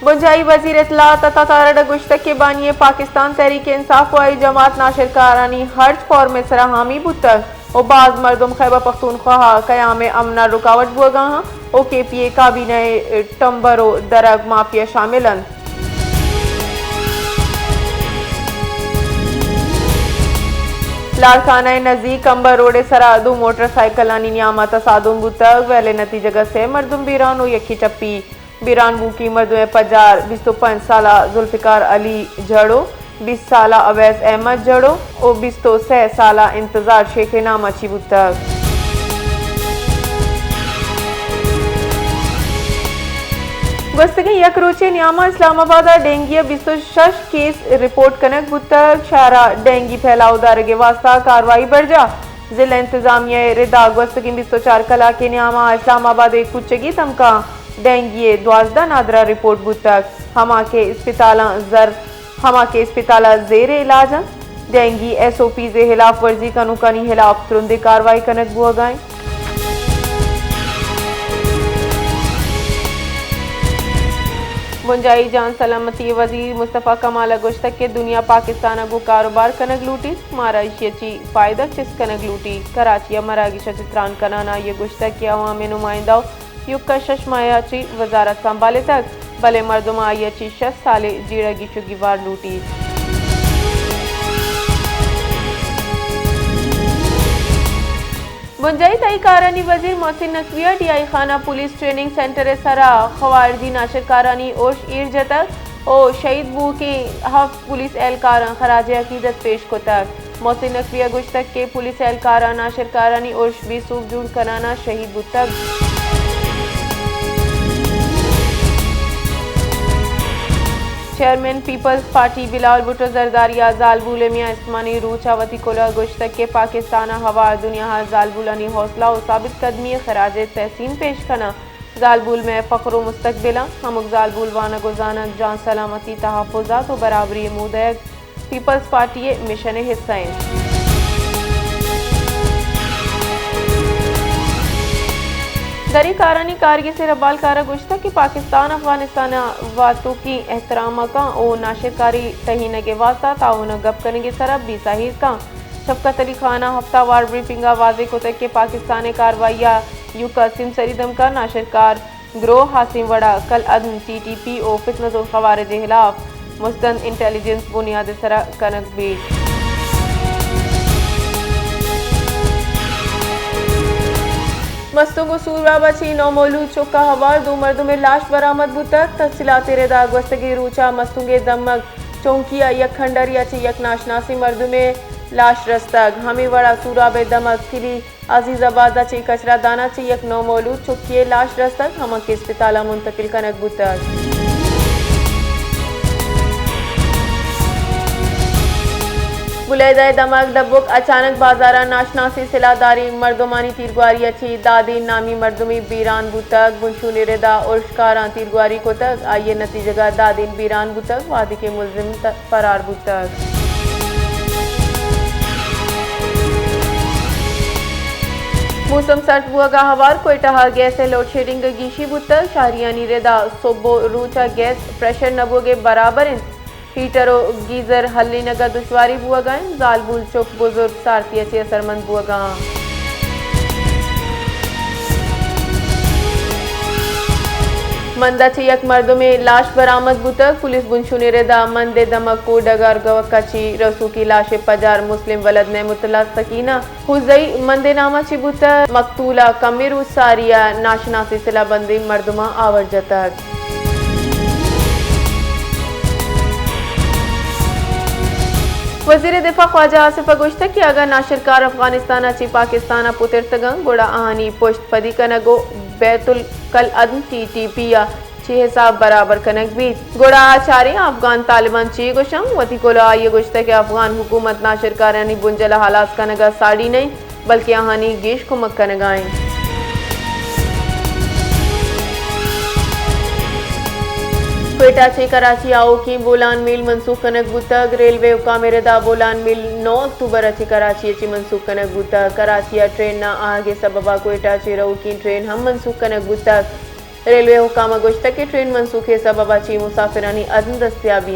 बुंजाई वजीर इत्तलात अता तारड़ गुश्तक के बानिए पाकिस्तान तहरीक इंसाफ वाई जमात नाशिर कारनी हर्ज फॉर्म सरा हामी बुतक और बाज मरदम खैबर पख्तूनख्वा कयाम अमना रुकावट बुगा ओ के पी ए काबीना टम्बरो दरग माफिया शामिलन लाड़खाना नज़दीक कंबर रोडे सरा दो मोटरसाइकिल नियामा तसादुम बुतक वेले नतीजगत से मरदुम बीरान यकी चप्पी बीरान बूकी मरदुम पजार 25 साला जुल्फिकार अली जड़ो 20 साला अवैस अहमद जड़ो और 23 साला इंतजार शेख नामा ची बुतक गस्तगी यक रोचे नियामा इस्लामाबाद डेंगी 26 केस रिपोर्ट कनक बुतक शारा डेंगी फैलाव दारगे वास्ता कार्रवाई बढ़ जा जिला इंतजामिया रिदा गस्तगी 24 कला के नियामा इस्लामाबाद एक कुचगी तमका डेंगी 12 नादरा रिपोर्ट बुतक हमा के इस्पिताला जेर इलाज डेंगी SOP से खिलाफ वर्जी कनुकानी खिलाफ तुरंत कार्रवाई कनक बुआ गए बुंजाई जान सलामती वजीर मुस्तफ़ा कमाल गुश्तक के दुनिया पाकिस्तान को कारोबार कनक लूटी माराइशी फायदा चिस कनक लूटी कराची मरागी चित्रान कनाना ये गुश्तक के अवाम नुमाइंदा युग शशमायाची वजारत संभाले तक भले मर्दुमा आयची 6 साले जीड़गी चुगीवार लूटी बुंजाई तई कारनी वजीर मोहसिन नकविया DI खाना पुलिस ट्रेनिंग सेंटर सरा खवारजी नाशिर कारनी ओश ईर जतक ओ शहीद बू के हफ पुलिस एहलकार खराज अकीदत पेश को तक मोहसिन नकविया गुश्तक के पुलिस एहलकार नाशिर कारनी ओश भी सूब जुड़ कराना शहीद बुतक chairman peoples party Bilawal Bhutto जरदारिया जालबुल मियां इस्मानी रूचावती कोला गुश्तक के पाकिस्तान हवा दुनिया जालबुलानी हौसला और साबित कदमी खराज तहसीन पेश करना जालबुल में फ़ख्र मुस्तकबिला हमक जालबुल वाना गुजानक जान सलामती तहफ़्फ़ुज़ात और बराबरी मुदयक पीपल्स पार्टी मिशन हिस्सा दरी कारनी कारगी से रबाल कारा गुश्ता कि पाकिस्तान अफगानिस्तान वातों की एहतराम का ओ नाशिरकारी तहीन के वास्ता ताउन गप करने की सरब भी साहिर का शफकत अली खाना हफ्तावार ब्रीफिंग वाजे को तक के पाकिस्तान कार्रवाइया यू कासिम सरीदम का नाशिरकार ग्रोह हासिम वड़ा कल अदन TTP ओ फितनतुल खवारिज के खिलाफ मुस्तंद इंटेलिजेंस बुनियाद सरा कनक बीट मस्तों को सूरा बची नौमोलू चौका हवार दो मर्दों में लाश बरामद बुतक तफसीलात रेदा गस्तगी रूचा मस्तुंगे दमक चौंकिया यक खंडरिया ची यक नाशनासी मर्दों में लाश रस्तक हमी वड़ा सूरा बे दमक किली अजीजाबादा ची कचरा दाना ची यक नौमोलू चौकिए लाश रस्तक हमक के इस्पिताला मुंतकिल कनक बुतक बुलेदाए दमक डब्बुक अचानक बाजारा नाशनासी सिलादारी मर्दुमानी तीरगुआरी अच्छी दादी नामी मर्दुमी बीरान बुतक बुंशू निरेदा उर्शकारा तीरगुआरी को तक आइए नतीजगा दादीन बीरान बुतक वादी के मुलजिम फरार बुतक मौसम सर्द बुआ हवार कोयटा गैस लोड शेडिंग गीशी बुतक शाहरिया निरेदा सोबो रूचा गैस प्रेशर नबोगे बराबर हीटर और गीजर हल्ली नगा दुश्वारी बुआ गए जालबुल चौक बुजुर्ग सारती अच्छी असरमंद बुआ गा मंदा ची यक मर्दों में लाश बरामद बुतक पुलिस बुंशुने रेदा मंदे दमक को डगर गवक्का ची रसू की लाश पजार मुस्लिम वलद ने मुतला सकीना हुजई मंदे नामा ची बुतक मकतूला कमिरू सारिया नाशनासी सिला बंदी मर्दुमा आवर जतक वज़ीर दिफा ख्वाजा आसिफ गुश्ता कि अगर नाशिरकार अफगानिस्तान अच्छी पाकिस्तान पुतिरतगंग गोड़ा आहानी पुश्त पदी कनगो बैतुल कल अदन TTP या ची हिसाब बराबर कनक भी गोड़ा आचारी अफगान तालिबान ची गुशम वती कोला आइए गुश्ता कि अफगान हुकूमत नाशिरकार यानी बुंजला हालात कनगा साड़ी नहीं बल्कि आहानी गेश कुमक कनगाएं क्वेटा चे कराची आओ की बोलान मिल मनसूख कनक बुतक रेलवे उकामेरदा बोलान मिल 9 अक्टूबर अच्छी कराची अच्छी मनसूख कनक बुतक कराची ट्रेन ना आगे सबबा क्वेटा चे रो की ट्रेन हम मनसूख कनक बुतक रेलवे हुकामा गोश्त के ट्रेन मनसूखे सबब अची मुसाफिरानी अदम दस्तियाबी